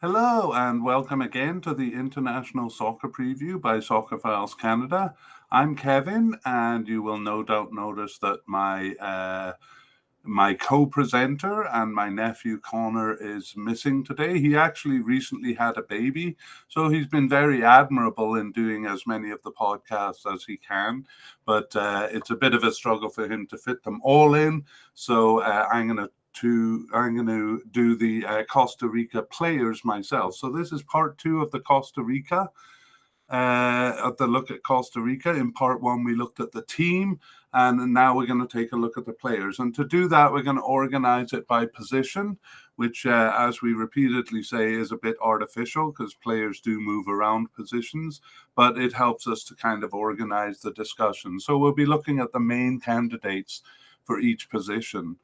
Hello and welcome again to the International Soccer Preview by Soccer Files Canada. I'm Kevin, and you will no doubt notice that my co-presenter and my nephew Connor is missing today. He actually recently had a baby, so he's been very admirable in doing as many of the podcasts as he can. But it's a bit of a struggle for him to fit them all in. So I'm going to do the Costa Rica players myself. So this is part two of the Costa Rica. At the look at Costa Rica. In part one, we looked at the team, and now we're going to take a look at the players. And to do that, we're going to organize it by position, which, as we repeatedly say, is a bit artificial because players do move around positions, but it helps us to kind of organize the discussion. So we'll be looking at the main candidates for each position.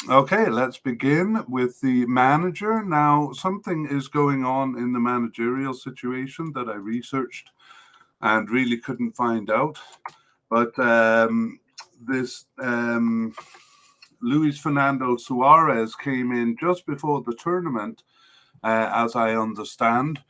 Okay, let's begin with the manager. Now, something is going on in the managerial situation that I researched and really couldn't find out. But this Luis Fernando Suarez came in just before the tournament, as I understand.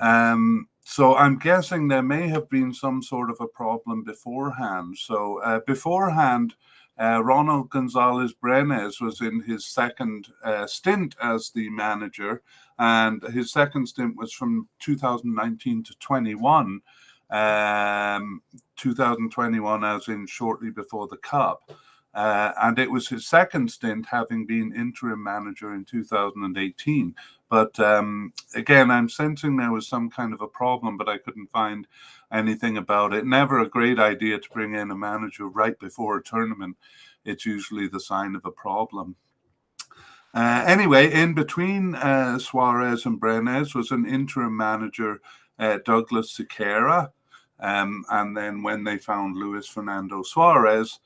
So I'm guessing there may have been some sort of a problem beforehand. So beforehand, Ronald Gonzalez Brenes was in his second stint as the manager, and his second stint was from 2019 to 21. 2021, as in shortly before the Cup. And it was his second stint, having been interim manager in 2018. But again, I'm sensing there was some kind of a problem, but I couldn't find anything about it. Never a great idea to bring in a manager right before a tournament. It's usually the sign of a problem. Anyway, in between Suarez and Brenes was an interim manager, Douglas Siqueira. And then when they found Luis Fernando Suarez,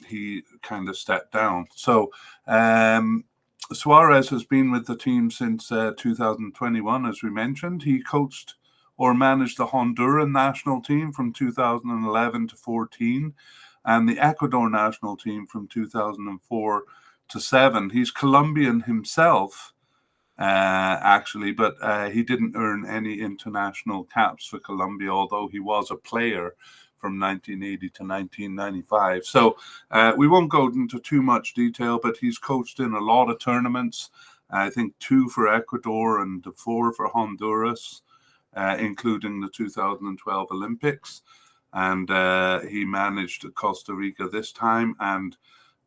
he kind of stepped down. So Suarez has been with the team since 2021, as we mentioned. He coached or managed the Honduran national team from 2011 to 14 and the Ecuador national team from 2004 to 7. He's Colombian himself, actually, but he didn't earn any international caps for Colombia, although he was a player from 1980 to 1995. So we won't go into too much detail, but he's coached in a lot of tournaments. I think 2 for Ecuador and 4 for Honduras, including the 2012 Olympics. And he managed Costa Rica this time and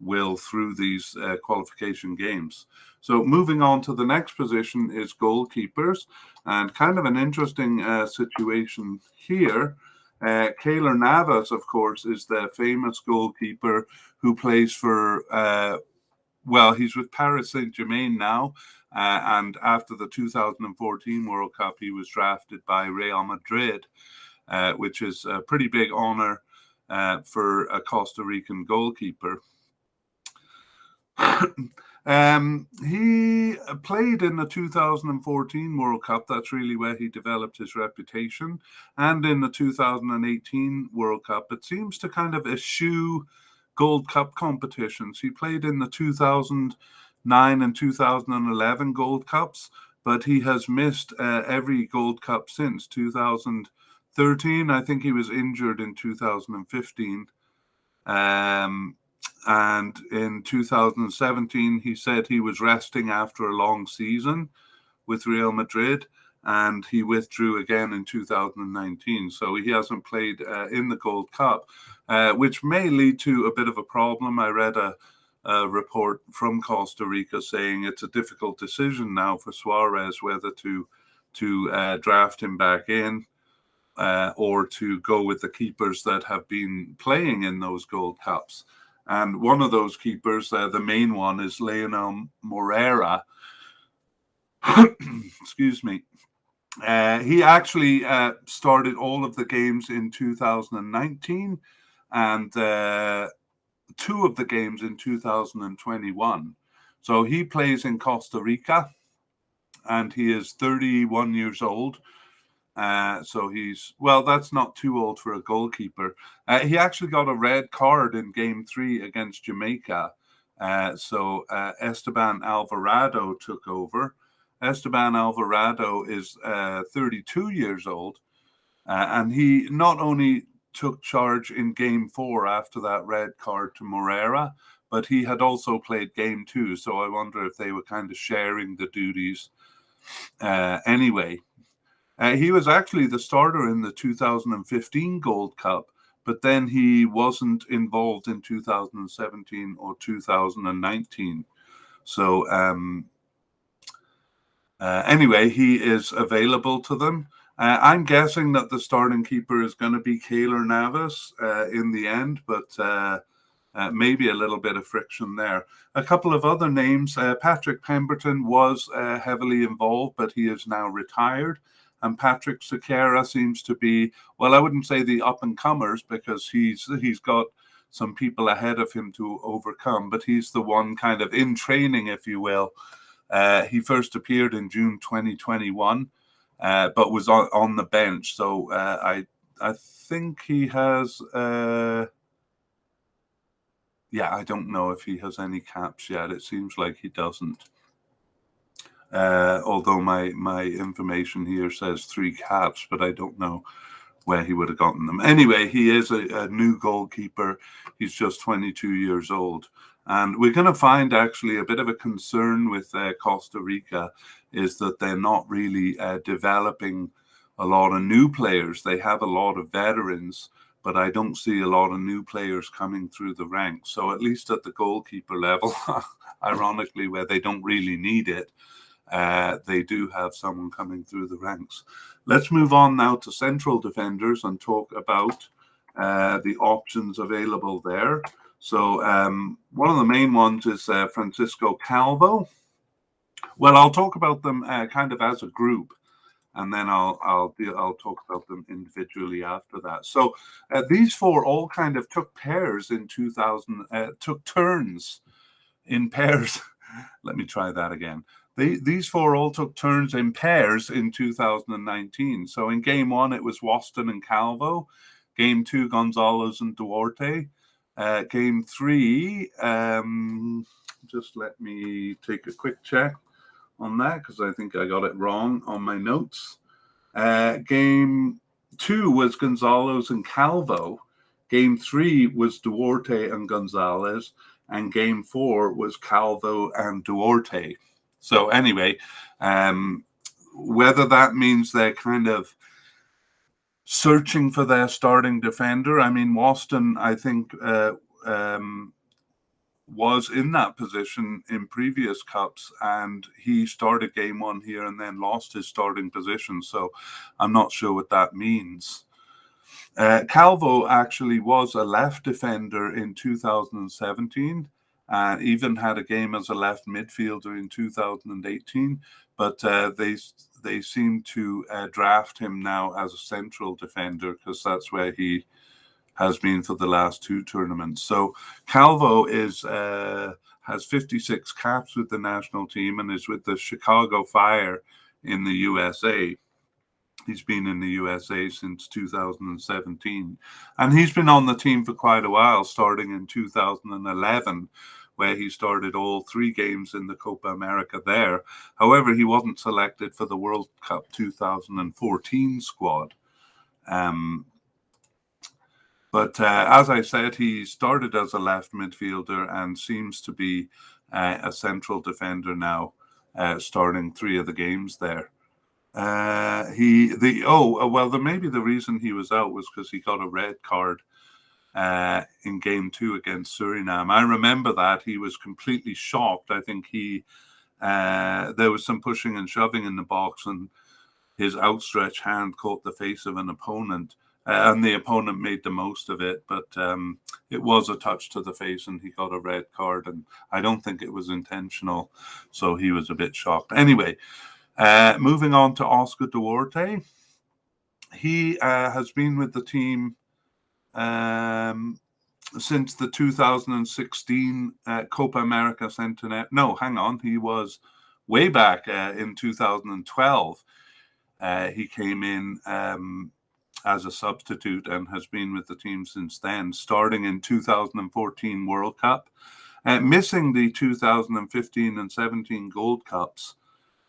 will through these qualification games. So moving on to the next position is goalkeepers, and kind of an interesting situation here. Keylor Navas, of course, is the famous goalkeeper who plays for, he's with Paris Saint-Germain now, and after the 2014 World Cup, he was drafted by Real Madrid, which is a pretty big honor for a Costa Rican goalkeeper. He played in the 2014 World Cup. That's really where he developed his reputation. And in the 2018 World Cup, it seems to kind of eschew Gold Cup competitions. He played in the 2009 and 2011 Gold Cups, but he has missed every Gold Cup since 2013. I think he was injured in 2015. And in 2017, he said he was resting after a long season with Real Madrid, and he withdrew again in 2019. So he hasn't played in the Gold Cup, which may lead to a bit of a problem. I read a report from Costa Rica saying it's a difficult decision now for Suarez whether to draft him back in or to go with the keepers that have been playing in those Gold Cups. And one of those keepers, the main one, is Leonel Moreira. Excuse me. He actually started all of the games in 2019 and 2 of the games in 2021. So he plays in Costa Rica and he is 31 years old. So that's not too old for a goalkeeper. He actually got a red card in game 3 against Jamaica. So Esteban Alvarado took over. Esteban Alvarado is 32 years old, and he not only took charge in game 4 after that red card to Morera, but he had also played game 2. So I wonder if they were kind of sharing the duties anyway. He was actually the starter in the 2015 Gold Cup, but then he wasn't involved in 2017 or 2019. So anyway, he is available to them. I'm guessing that the starting keeper is going to be Keylor Navas in the end, but maybe a little bit of friction there. A couple of other names. Patrick Pemberton was heavily involved, but he is now retired. And Patrick Sequeira seems to be, well, I wouldn't say the up-and-comers because he's got some people ahead of him to overcome, but he's the one kind of in training, if you will. He first appeared in June 2021, but was on the bench. So I think he has... yeah, I don't know if he has any caps yet. It seems like he doesn't. Although my information here says 3 caps, but I don't know where he would have gotten them. Anyway, he is a new goalkeeper. He's just 22 years old. And we're going to find actually a bit of a concern with Costa Rica is that they're not really developing a lot of new players. They have a lot of veterans, but I don't see a lot of new players coming through the ranks. So at least at the goalkeeper level, ironically, where they don't really need it, they do have someone coming through the ranks. Let's move on now to central defenders and talk about the options available there. So one of the main ones is Francisco Calvo. Well, I'll talk about them kind of as a group, and then I'll talk about them individually after that. So these 4 all kind of took pairs in 2000, took turns in pairs. Let me try that again. These 4 all took turns in pairs in 2019. So in game 1, it was Waston and Calvo. Game 2, Gonzalez and Duarte. Game 3, just let me take a quick check on that because I think I got it wrong on my notes. Game 2 was Gonzalez and Calvo. Game 3 was Duarte and Gonzalez. And game 4 was Calvo and Duarte. So anyway, whether that means they're kind of searching for their starting defender. I mean, Waston, I think, was in that position in previous cups, and he started game 1 here and then lost his starting position. So I'm not sure what that means. Calvo actually was a left defender in 2017 and even had a game as a left midfielder in 2018, but they seem to draft him now as a central defender because that's where he has been for the last 2 tournaments. So Calvo has 56 caps with the national team and is with the Chicago Fire in the USA. He's been in the USA since 2017. And he's been on the team for quite a while, starting in 2011, where he started all 3 games in the Copa America there. However, he wasn't selected for the World Cup 2014 squad. But as I said, he started as a left midfielder and seems to be a central defender now, starting 3 of the games there. Maybe the reason he was out was because he got a red card in game 2 against Suriname. I remember that he was completely shocked. I think there was some pushing and shoving in the box, and his outstretched hand caught the face of an opponent, and the opponent made the most of it. But it was a touch to the face, and he got a red card, and I don't think it was intentional. So he was a bit shocked. Anyway. Moving on to Oscar Duarte. He has been with the team since the 2016 Copa America Centenario. No, hang on. He was way back in 2012. He came in as a substitute and has been with the team since then, starting in 2014 World Cup. missing the 2015 and 17 Gold Cups.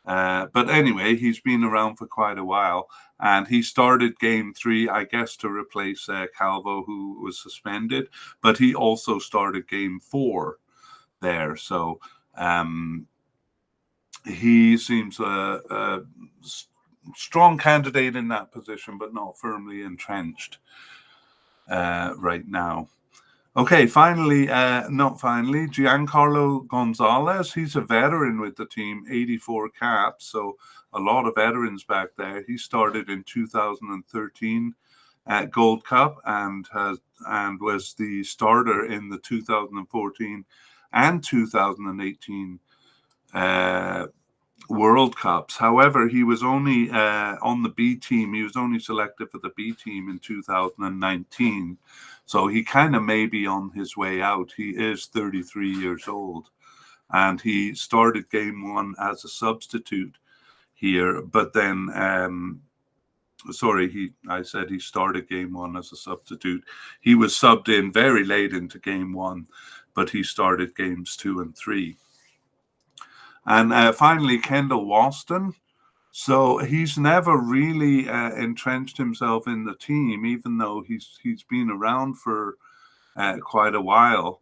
But anyway, he's been around for quite a while, and he started game 3, I guess, to replace Calvo, who was suspended, but he also started game 4 there. So he seems a strong candidate in that position, but not firmly entrenched right now. Okay, finally, Giancarlo Gonzalez. He's a veteran with the team, 84 caps, so a lot of veterans back there. He started in 2013 at Gold Cup and was the starter in the 2014 and 2018 World Cups. However, he was only on the B team. He was only selected for the B team in 2019. So he kind of may be on his way out. He is 33 years old, and he started game 1 as a substitute here. But then, I said he started game 1 as a substitute. He was subbed in very late into game 1, but he started games 2 and 3. And finally, Kendall Waston. So he's never really entrenched himself in the team, even though he's been around for quite a while.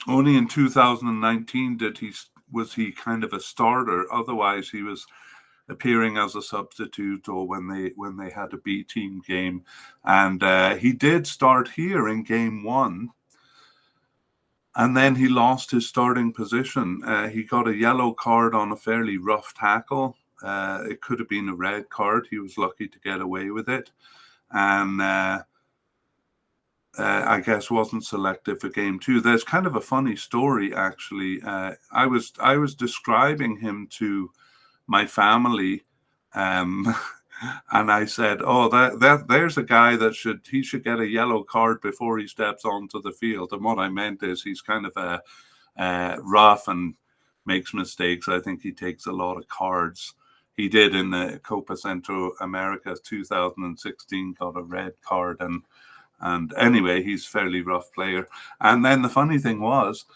Only in 2019 was he kind of a starter. Otherwise, he was appearing as a substitute or when they had a B team game, and he did start here in game 1. And then he lost his starting position. He got a yellow card on a fairly rough tackle. It could have been a red card. He was lucky to get away with it. And I guess wasn't selected for game 2. There's kind of a funny story, actually. I was describing him to my family, and I said, "Oh, there's a guy that should get a yellow card before he steps onto the field." And what I meant is he's kind of rough and makes mistakes. I think he takes a lot of cards. He did in the Copa Centro America 2016, got a red card, and anyway, he's a fairly rough player. And then the funny thing was,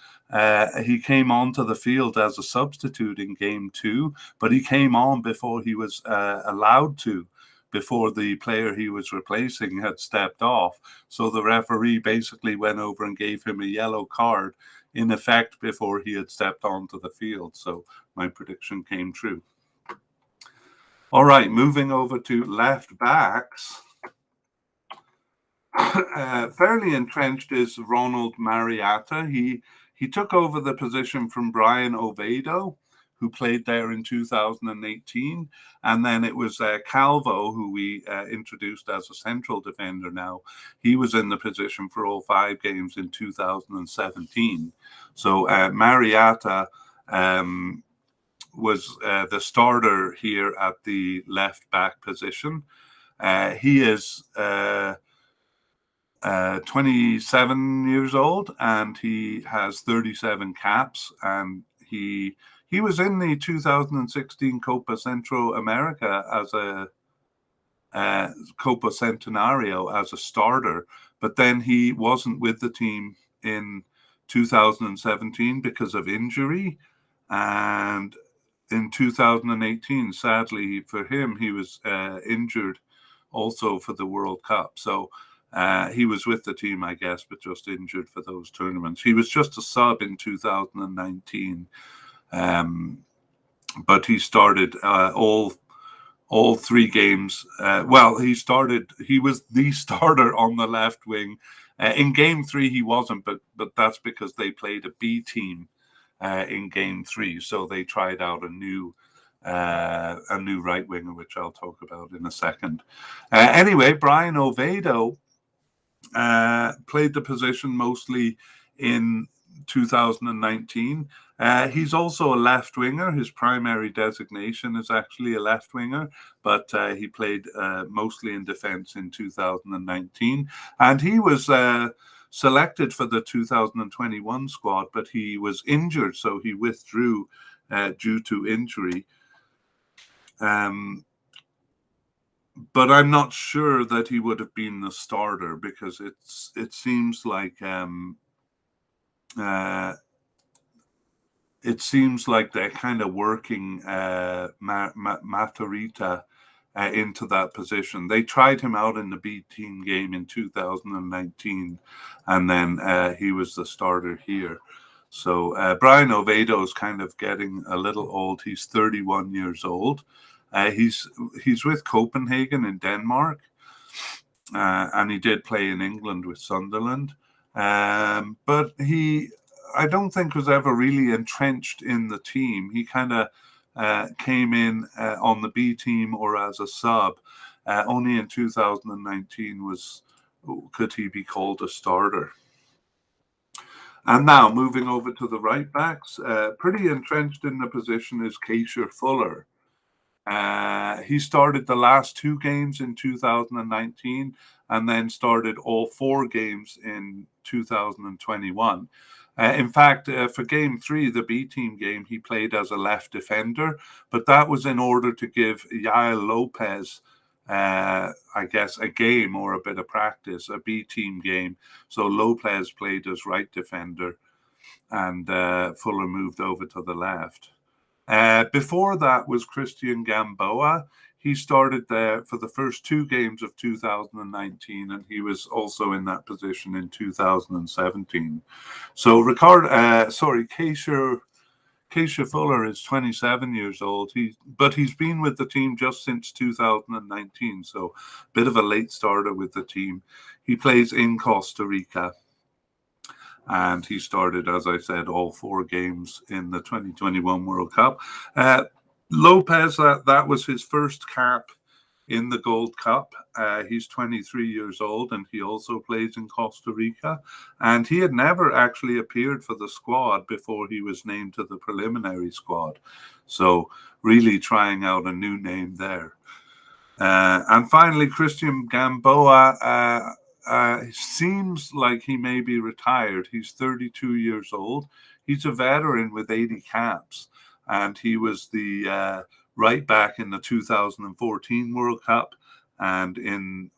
he came onto the field as a substitute in game 2, but he came on before he was allowed to, before the player he was replacing had stepped off. So the referee basically went over and gave him a yellow card, in effect, before he had stepped onto the field. So my prediction came true. All right, moving over to left backs. Fairly entrenched is Ronald Marietta. He took over the position from Brian Oviedo, who played there in 2018. And then it was Calvo, who we introduced as a central defender now. He was in the position for all 5 games in 2017. So Marietta was the starter here at the left back position. He is 27 years old, and he has 37 caps, and he was in the 2016 Copa Centro America as a Copa Centenario as a starter, but then he wasn't with the team in 2017 because of injury, and in 2018, sadly for him, he was injured also for the World Cup. So he was with the team, I guess, but just injured for those tournaments. He was just a sub in 2019, but he started all 3 games. He was the starter on the left wing. In game 3, he wasn't, but that's because they played a B team in game 3, so they tried out a new right winger, which I'll talk about in a second. Anyway, Brian Oviedo played the position mostly in 2019. He's also a left winger. His primary designation is actually a left winger, but he played mostly in defense in 2019. And he was selected for the 2021 squad, but he was injured, so he withdrew due to injury. but I'm not sure that he would have been the starter because it seems like uh, they're kind of working Matarita into that position. They tried him out in the B team game in 2019, and then he was the starter here. So Brian Oviedo is kind of getting a little old. He's 31 years old. He's with Copenhagen in Denmark, and he did play in England with Sunderland. But I don't think was ever really entrenched in the team. He kind of came in on the B team or as a sub. Only in 2019 could he be called a starter. And now moving over to the right backs, pretty entrenched in the position is Keisha Fuller. He started the last two games in 2019 and then started all four games in 2021. In fact, for game three, the B team game, he played as a left defender, but that was in order to give Yael Lopez, I guess, a game or a bit of practice, a B team game. So Lopez played as right defender and Fuller moved over to the left. Before that was Christian Gamboa. He started there for the first two games of 2019, and he was also in that position in 2017. So Keisha Fuller is 27 years old. But he's been with the team just since 2019, so a bit of a late starter with the team. He plays in Costa Rica. And he started, as I said, all four games in the 2021 World Cup. Lopez, that was his first cap in the Gold Cup. He's 23 years old, and he also plays in Costa Rica. And he had never actually appeared for the squad before he was named to the preliminary squad. So really trying out a new name there. And finally, Christian Gamboa seems like he may be retired. He's 32 years old. He's a veteran with 80 caps, and he was the right back in the 2014 World Cup and in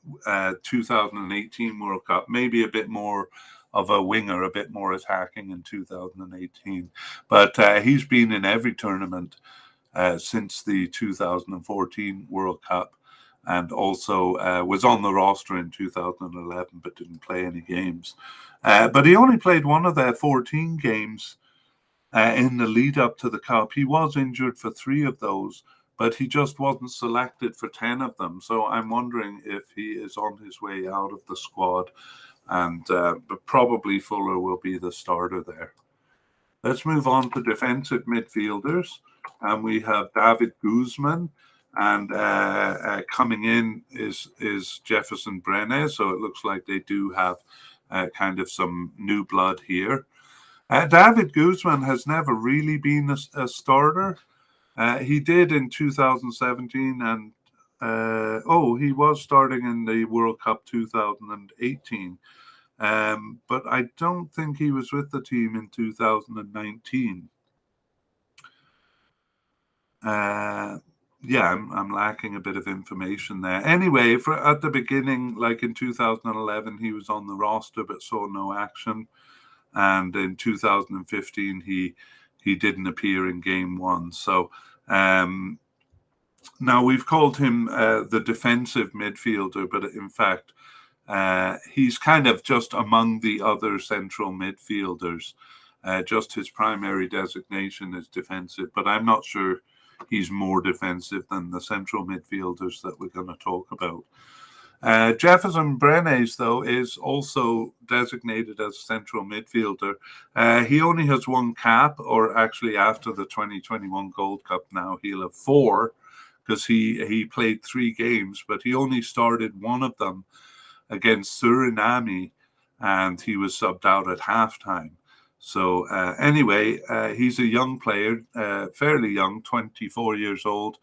2018 World Cup. Maybe a bit more of a winger, a bit more attacking in 2018. But he's been in every tournament since the 2014 World Cup, and also was on the roster in 2011 but didn't play any games. But he only played one of their 14 games in the lead up to the Cup. He was injured for 3 of those, but he just wasn't selected for 10 of them. So I'm wondering if he is on his way out of the squad, and but probably Fuller will be the starter there. Let's move on to defensive midfielders, and we have David Guzman, and coming in is Jefferson Brenes. So it looks like they do have kind of some new blood here. David Guzman has never really been a starter. He did in 2017, and he was starting in the World Cup 2018. But I don't think he was with the team in 2019. I'm lacking a bit of information there. Anyway, at the beginning, like in 2011, he was on the roster but saw no action, and in 2015 he didn't appear in game one. So now we've called him the defensive midfielder, but in fact he's kind of just among the other central midfielders. Just his primary designation is defensive, but I'm not sure he's more defensive than the central midfielders that we're going to talk about. Jefferson Brenes, though, is also designated as central midfielder. He only has one cap, or actually after the 2021 Gold Cup now, he'll have 4, because he played 3 games, but he only started one of them against Suriname, and he was subbed out at halftime. So anyway, he's a young player, fairly young, 24 years old,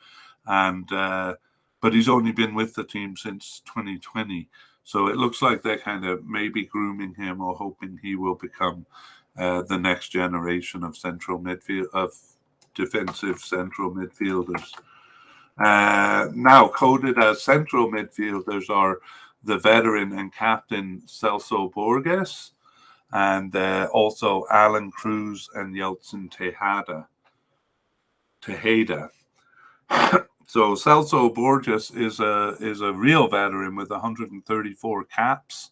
and but he's only been with the team since 2020. So it looks like they're kind of maybe grooming him or hoping he will become the next generation of defensive central midfielders. Now coded as central midfielders are the veteran and captain Celso Borges, and also Alan Cruz and Yeltsin Tejeda. So Celso Borges is a real veteran with 134 caps,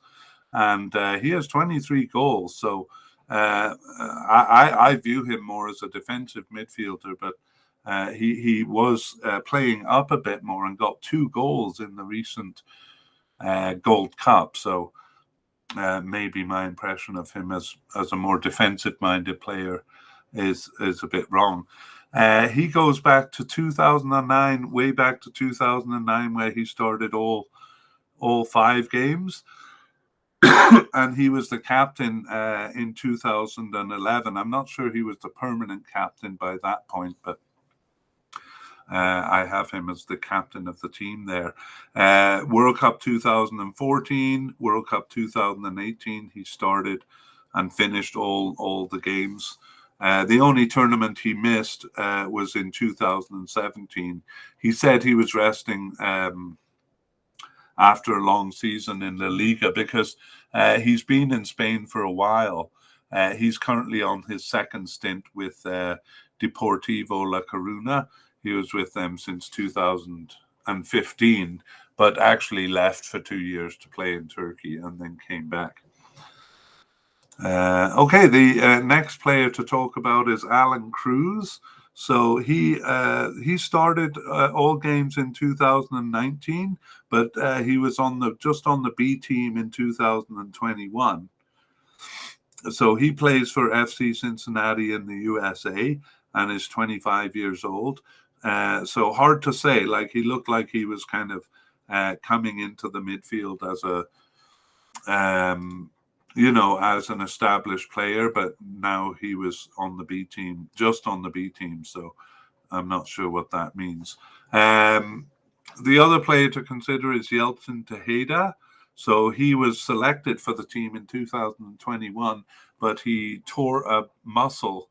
and he has 23 goals. So I view him more as a defensive midfielder, but he was playing up a bit more and got 2 goals in the recent Gold Cup. So maybe my impression of him as a more defensive-minded player is a bit wrong. He goes back to 2009, way back to 2009, where he started all 5 games. And he was the captain in 2011. I'm not sure he was the permanent captain by that point, but I have him as the captain of the team there. World Cup 2014, World Cup 2018, he started and finished all the games. The only tournament he missed was in 2017. He said he was resting after a long season in La Liga because he's been in Spain for a while. He's currently on his second stint with Deportivo La Coruña. He was with them since 2015, but actually left for 2 years to play in Turkey and then came back. Okay, the next player to talk about is Alan Cruz. So he started all games in 2019, but he was just on the B team in 2021. So he plays for FC Cincinnati in the USA and is 25 years old. So hard to say. Like he looked like he was kind of coming into the midfield as as an established player, but now he was on the B team, just on the B team. So I'm not sure what that means. The other player to consider is Yeltsin Tejeda. So he was selected for the team in 2021, but he tore a muscle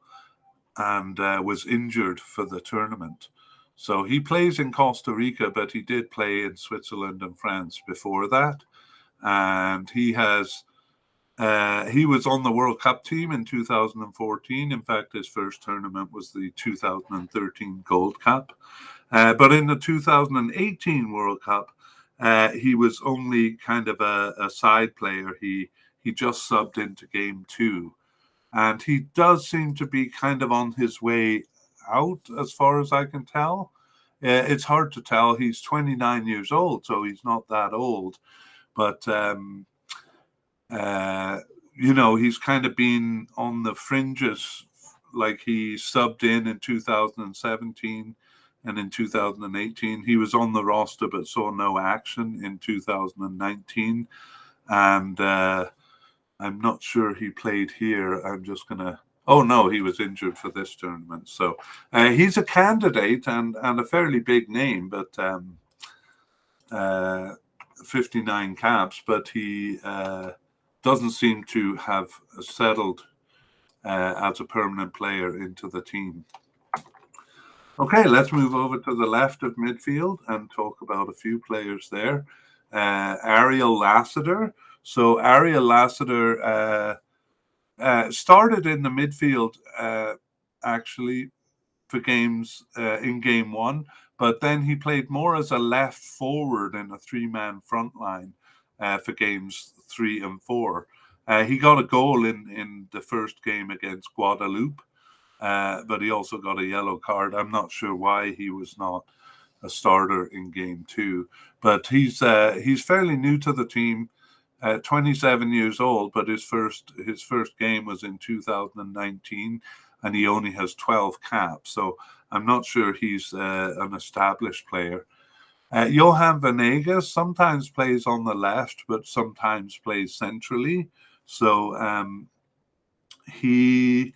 and was injured for the tournament. So he plays in Costa Rica, but he did play in Switzerland and France before that. And he was on the World Cup team in 2014. In fact, his first tournament was the 2013 Gold Cup. But in the 2018 World Cup, he was only kind of a side player. He just subbed into game 2. And he does seem to be kind of on his way out, as far as I can tell. It's hard to tell. He's 29 years old, so he's not that old. But he's kind of been on the fringes. Like he subbed in 2017 and in 2018. He was on the roster but saw no action in 2019. And I'm not sure he played here. I'm just going to... Oh, no, he was injured for this tournament. So he's a candidate and a fairly big name, but 59 caps, but he... doesn't seem to have settled as a permanent player into the team. Okay, let's move over to the left of midfield and talk about a few players there. Ariel Lassiter. So Ariel Lassiter started in the midfield actually for games in game 1, but then he played more as a left forward in a 3-man front line for games 3 and 4. He got a goal in the first game against Guadeloupe, but he also got a yellow card. I'm not sure why he was not a starter in game 2, but he's fairly new to the team, 27 years old, but his first game was in 2019, and he only has 12 caps. So I'm not sure he's an established player. Johan Venegas sometimes plays on the left, but sometimes plays centrally. So he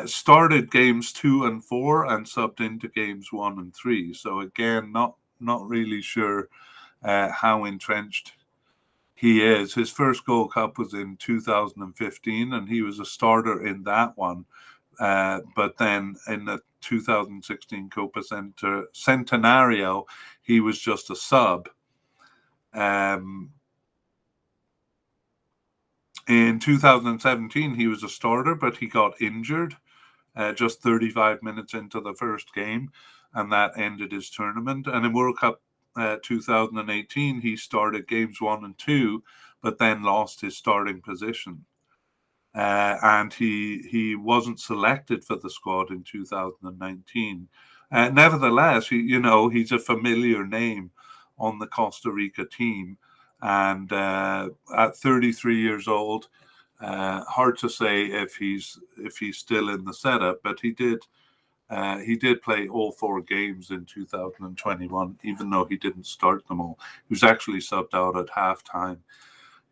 started games 2 and 4 and subbed into games 1 and 3. So again, not really sure how entrenched he is. His first Gold Cup was in 2015, and he was a starter in that one. But then in the 2016 Copa Centenario, he was just a sub. In 2017, he was a starter, but he got injured just 35 minutes into the first game, and that ended his tournament. And in World Cup 2018, he started games 1 and 2, but then lost his starting position. And he wasn't selected for the squad in 2019. Nevertheless, he's a familiar name on the Costa Rica team. And at 33 years old, hard to say if he's still in the setup, but he did play all 4 games in 2021, even though he didn't start them all. He was actually subbed out at halftime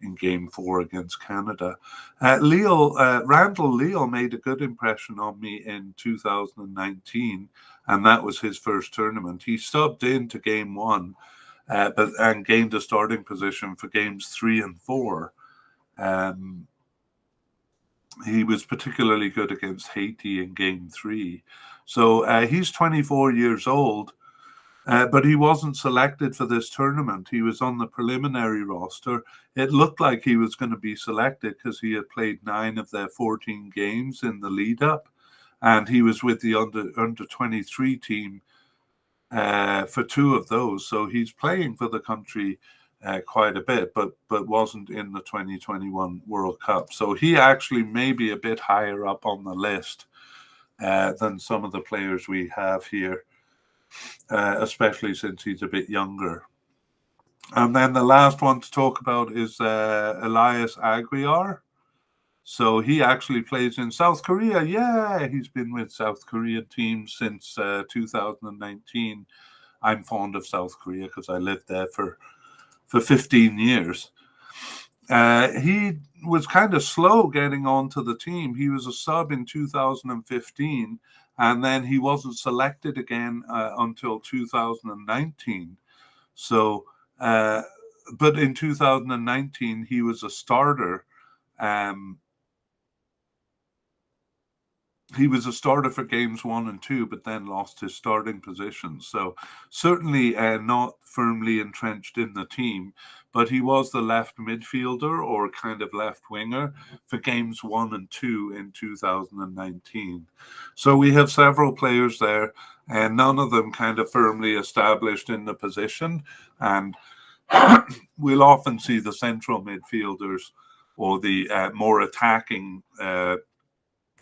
in Game 4 against Canada. Randall Leal made a good impression on me in 2019, and that was his first tournament. He subbed into Game 1, and gained a starting position for Games 3 and 4. He was particularly good against Haiti in Game 3. So he's 24 years old, but he wasn't selected for this tournament. He was on the preliminary roster. It looked like he was going to be selected because he had played 9 of their 14 games in the lead-up, and he was with the under-23 team for 2 of those. So he's playing for the country quite a bit, but wasn't in the 2021 World Cup. So he actually may be a bit higher up on the list than some of the players we have here, especially since he's a bit younger. And then the last one to talk about is Elias Aguiar. So he actually plays in South Korea. Yeah, he's been with South Korean teams since 2019. I'm fond of South Korea because I lived there for 15 years. He was kind of slow getting onto the team. He was a sub in 2015, and then he wasn't selected again until 2019. So, but in 2019, he was a starter. He was a starter for games 1 and 2, but then lost his starting position. So certainly not firmly entrenched in the team, but he was the left midfielder or kind of left winger for games 1 and 2 in 2019. So we have several players there, and none of them kind of firmly established in the position. And we'll often see the central midfielders or the more attacking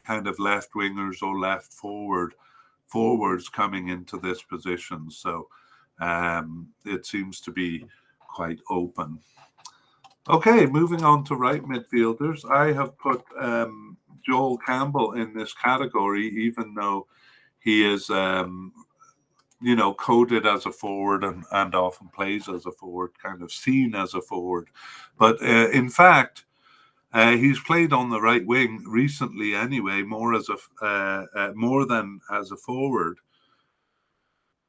kind of left wingers or left forwards coming into this position. So it seems to be quite open. Okay, moving on to right midfielders. I have put Joel Campbell in this category, even though he is, coded as a forward and often plays as a forward, kind of seen as a forward. But in fact, he's played on the right wing recently, anyway, more than as a forward.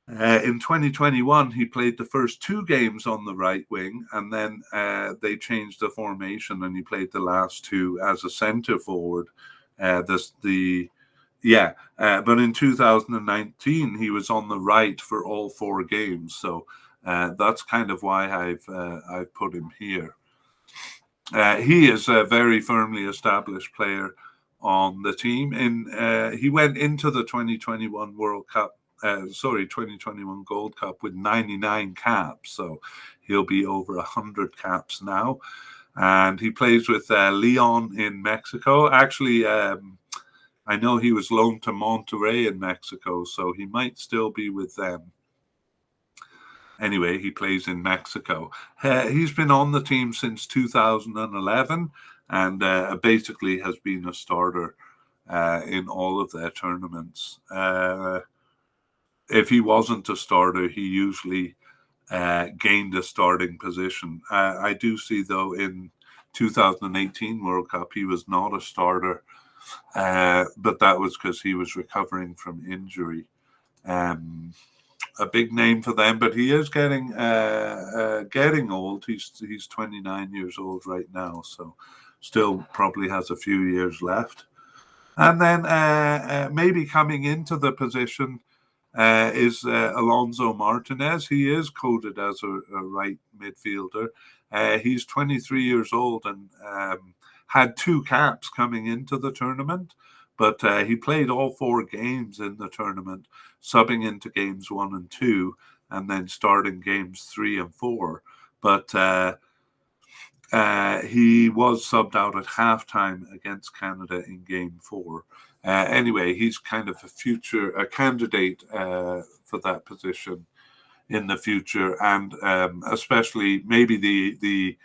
In 2021, he played the first 2 games on the right wing, and then they changed the formation, and he played the last 2 as a centre forward. But in 2019, he was on the right for all 4 games, so that's kind of why I've put him here. He is a very firmly established player on the team. He went into the 2021 2021 Gold Cup with 99 caps, so he'll be over 100 caps now. And he plays with Leon in Mexico. Actually, I know he was loaned to Monterrey in Mexico, so he might still be with them. Anyway, he plays in Mexico. He's been on the team since 2011 and basically has been a starter in all of their tournaments. If he wasn't a starter, he usually gained a starting position. I do see, though, in 2018 World Cup, he was not a starter, but that was because he was recovering from injury. A big name for them, but he is getting old. He's 29 years old right now, so still probably has a few years left. And then maybe coming into the position is Alonso Martinez. He is coded as a right midfielder. He's 23 years old and had 2 caps coming into the tournament, but he played all 4 games in the tournament, subbing into games 1 and 2, and then starting games 3 and 4. But he was subbed out at halftime against Canada in game 4. Anyway, he's kind of a candidate for that position in the future, and especially maybe the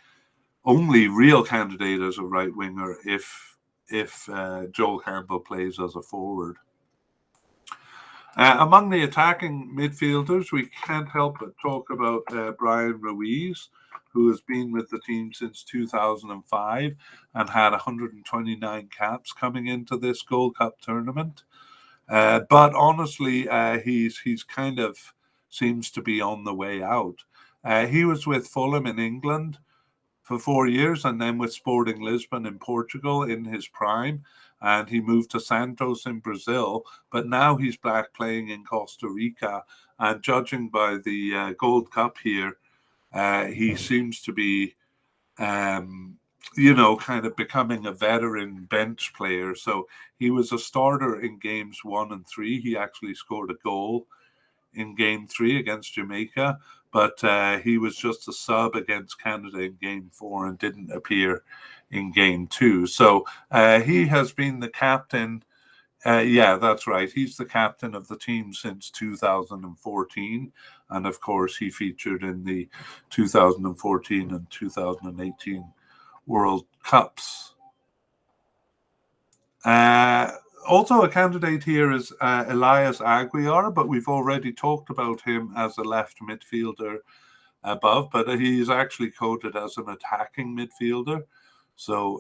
only real candidate as a right winger if Joel Campbell plays as a forward. Among the attacking midfielders, we can't help but talk about Brian Ruiz, who has been with the team since 2005 and had 129 caps coming into this Gold Cup tournament. But honestly, he's kind of seems to be on the way out. He was with Fulham in England for 4 years and then with Sporting Lisbon in Portugal in his prime. And he moved to Santos in Brazil, but now he's back playing in Costa Rica. And judging by the Gold Cup here, he seems to be, kind of becoming a veteran bench player. So he was a starter in games 1 and 3. He actually scored a goal in game 3 against Jamaica, but he was just a sub against Canada in game 4 and didn't appear in game 2. So he has been the captain. Yeah, that's right. He's the captain of the team since 2014. And of course, he featured in the 2014 and 2018 World Cups. Also, a candidate here is Elias Aguiar, but we've already talked about him as a left midfielder above, but he's actually coded as an attacking midfielder. So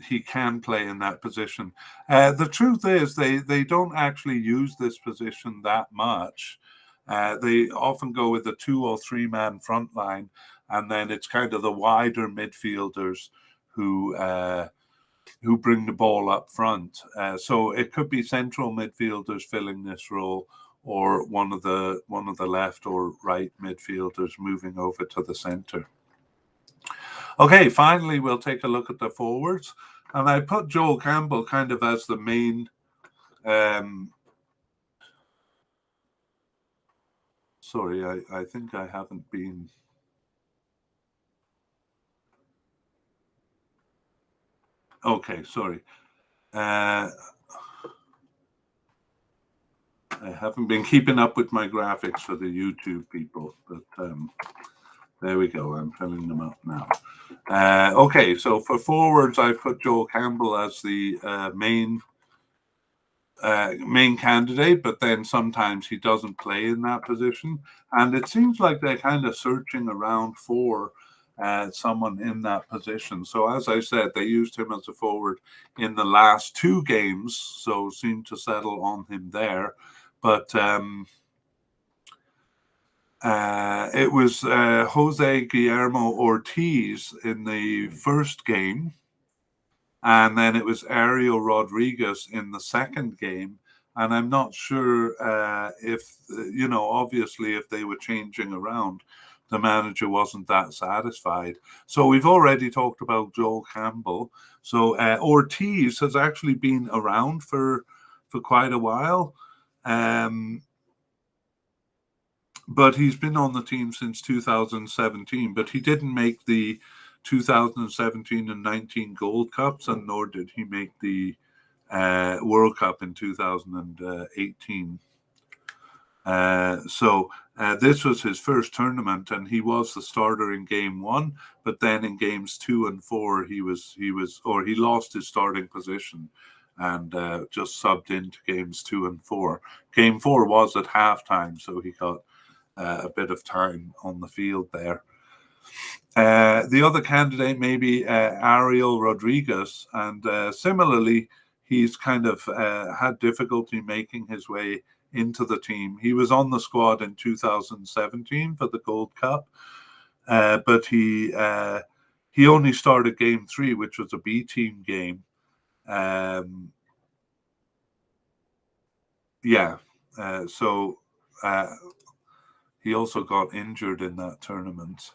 he can play in that position. The truth is they don't actually use this position that much. They often go with a 2 or 3 man front line, and then it's kind of the wider midfielders who bring the ball up front. So it could be central midfielders filling this role, or one of the left or right midfielders moving over to the center. Okay, finally, we'll take a look at the forwards. And I put Joel Campbell kind of as the main. Sorry, I think I haven't been. Okay, sorry. I haven't been keeping up with my graphics for the YouTube people, but there we go. I'm filling them up now. Okay, so for forwards, I put Joel Campbell as the main candidate, but then sometimes he doesn't play in that position. And it seems like they're kind of searching around for someone in that position. So as I said, they used him as a forward in the last 2 games, so seemed to settle on him there. But it was Jose Guillermo Ortiz in the first game, and then it was Ariel Rodriguez in the second game. And I'm not sure if, obviously if they were changing around, the manager wasn't that satisfied. So we've already talked about Joel Campbell. So Ortiz has actually been around for quite a while. But he's been on the team since 2017, but he didn't make the 2017 and 19 Gold Cups, and nor did he make the World Cup in 2018. So this was his first tournament, and he was the starter in game 1. But then in games 2 and 4, he lost his starting position and just subbed into games 2 and 4. Game 4 was at halftime, so he got a bit of time on the field there. The other candidate may be Ariel Rodriguez, and similarly, he's kind of had difficulty making his way into the team. He was on the squad in 2017 for the Gold Cup, but he only started game 3, which was a B team game. Yeah. So he also got injured in that tournament.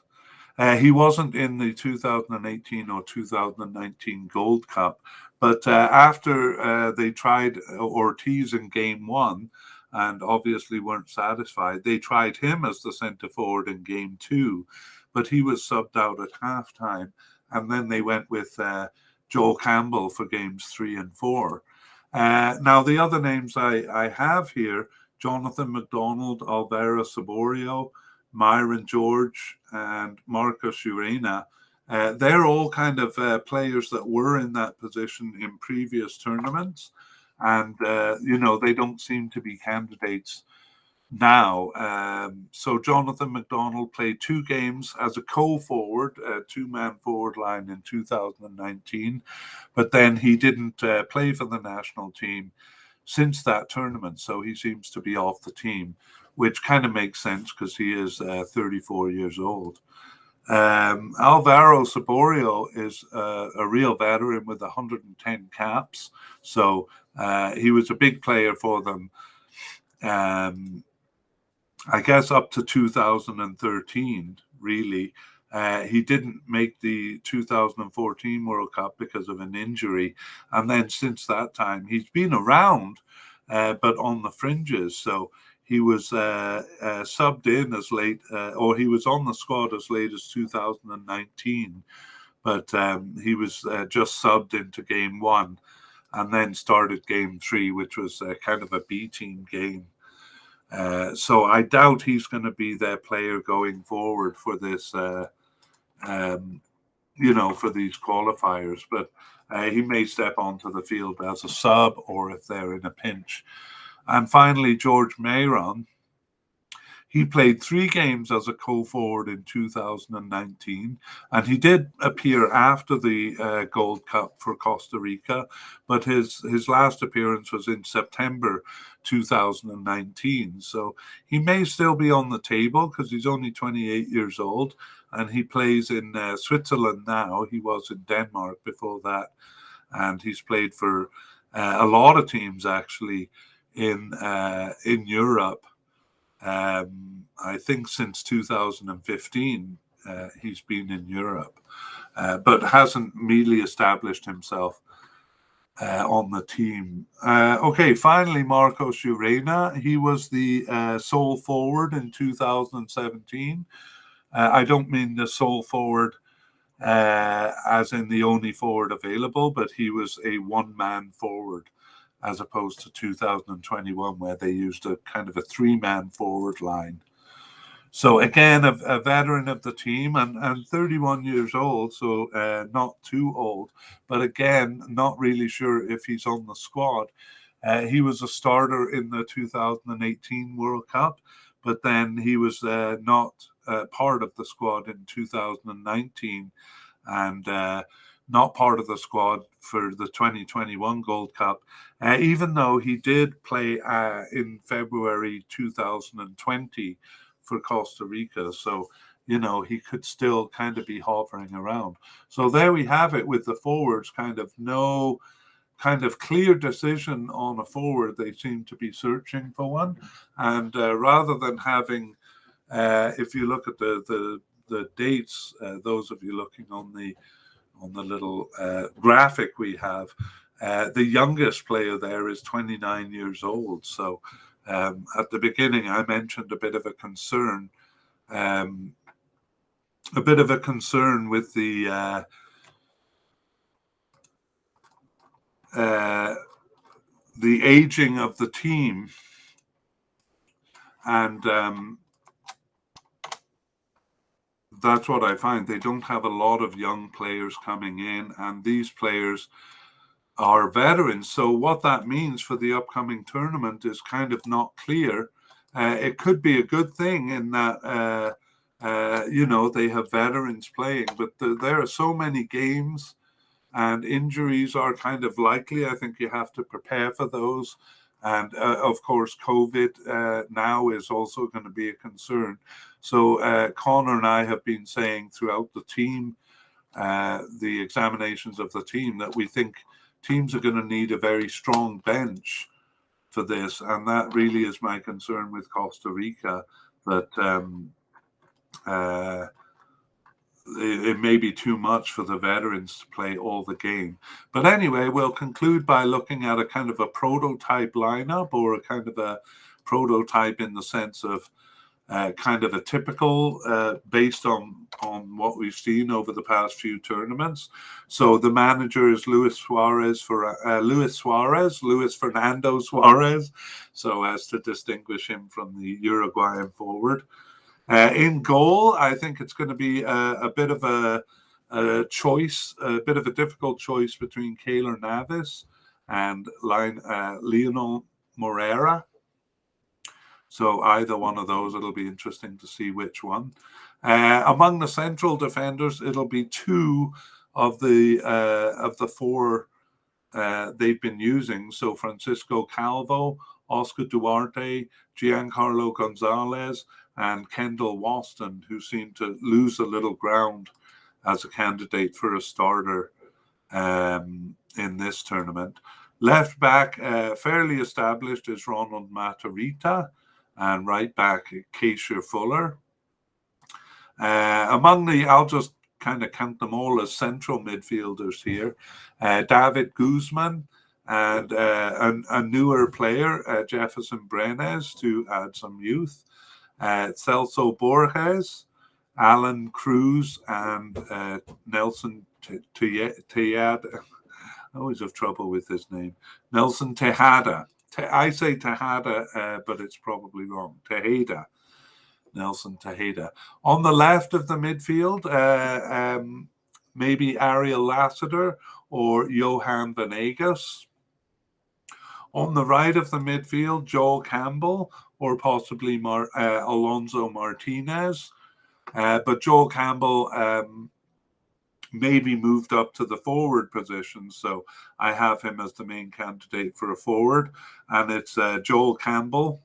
He wasn't in the 2018 or 2019 Gold Cup, but after they tried Ortiz in game one and obviously weren't satisfied, they tried him as the centre forward in game two, but he was subbed out at halftime. And then they went with Joel Campbell for games 3 and 4. Now, the other names I have here: Jonathan McDonald, Alvaro Saborio, Myron George, and Marcos Urena. They're all kind of players that were in that position in previous tournaments. And, they don't seem to be candidates now. So Jonathan McDonald played 2 games as a co-forward, a two-man forward line in 2019, but then he didn't play for the national team since that tournament. So he seems to be off the team, which kind of makes sense because he is 34 years old. Alvaro Saborio is a real veteran with 110 caps. So he was a big player for them. I guess up to 2013, really. He didn't make the 2014 World Cup because of an injury. And then since that time, he's been around, but on the fringes. So he was subbed in as late, or he was on the squad as late as 2019. But he was just subbed into game one and then started game three, which was kind of a B team game. So I doubt he's going to be their player going forward for this, for these qualifiers. But he may step onto the field as a sub or if they're in a pinch. And finally, George Mayron. He played 3 games as a co-forward in 2019, and he did appear after the Gold Cup for Costa Rica, but his last appearance was in September 2019. So he may still be on the table because he's only 28 years old, and he plays in Switzerland now. He was in Denmark before that, and he's played for a lot of teams actually in Europe. I think since 2015, he's been in Europe, but hasn't really established himself on the team. Okay, finally, Marcos Urena. He was the sole forward in 2017. I don't mean the sole forward as in the only forward available, but he was a one-man forward, as opposed to 2021, where they used a kind of a 3-man forward line. So again, a veteran of the team and 31 years old, so not too old, but again, not really sure if he's on the squad. He was a starter in the 2018 World Cup, but then he was not part of the squad in 2019 and not part of the squad for the 2021 Gold Cup, even though he did play in February 2020 for Costa Rica. So, he could still kind of be hovering around. So there we have it with the forwards, kind of no kind of clear decision on a forward. They seem to be searching for one. And rather than having, if you look at the dates, those of you looking on the little graphic we have, the youngest player there is 29 years old. So at the beginning, I mentioned a bit of a concern with the aging of the team, and that's what I find. They don't have a lot of young players coming in, and these players are veterans. So what that means for the upcoming tournament is kind of not clear. It could be a good thing in that, they have veterans playing, but there are so many games and injuries are kind of likely. I think you have to prepare for those. And of course, COVID now is also going to be a concern. So Connor and I have been saying throughout the team, the examinations of the team, that we think teams are going to need a very strong bench for this, and that really is my concern with Costa Rica, that it may be too much for the veterans to play all the game. But anyway, we'll conclude by looking at a kind of a prototype lineup, or a kind of a prototype in the sense of kind of a typical based on what we've seen over the past few tournaments. So the manager is Luis Fernando Suarez, so as to distinguish him from the Uruguayan forward. In goal, I think it's going to be a bit of a choice, a bit of a difficult choice between Keylor Navas and Lionel Moreira. So either one of those, it'll be interesting to see which one. Among the central defenders, it'll be two of the four they've been using. So Francisco Calvo, Oscar Duarte, Giancarlo Gonzalez, and Kendall Waston, who seem to lose a little ground as a candidate for a starter in this tournament. Left back, fairly established, is Ronald Matarrita, and right back, Keisha Fuller. I'll just kind of count them all as central midfielders here. David Guzman, and a newer player, Jefferson Brenes, to add some youth. Celso Borges, Alan Cruz, and Nelson Tejada. I always have trouble with his name. Nelson Tejada. I say Tejada, but it's probably wrong. Tejada. Nelson Tejada. On the left of the midfield, maybe Ariel Lassiter or Johan Venegas. On the right of the midfield, Joel Campbell or possibly Alonso Martinez. But Joel Campbell maybe moved up to the forward position, so I have him as the main candidate for a forward, and it's Joel Campbell.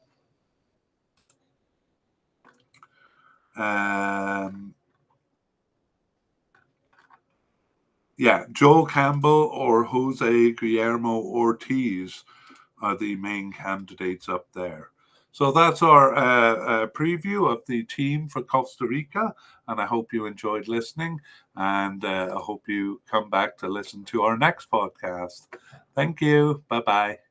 Joel Campbell or Jose Guillermo Ortiz are the main candidates up there. So that's our preview of the team for Costa Rica, and I hope you enjoyed listening, and I hope you come back to listen to our next podcast. Thank you. Bye-bye.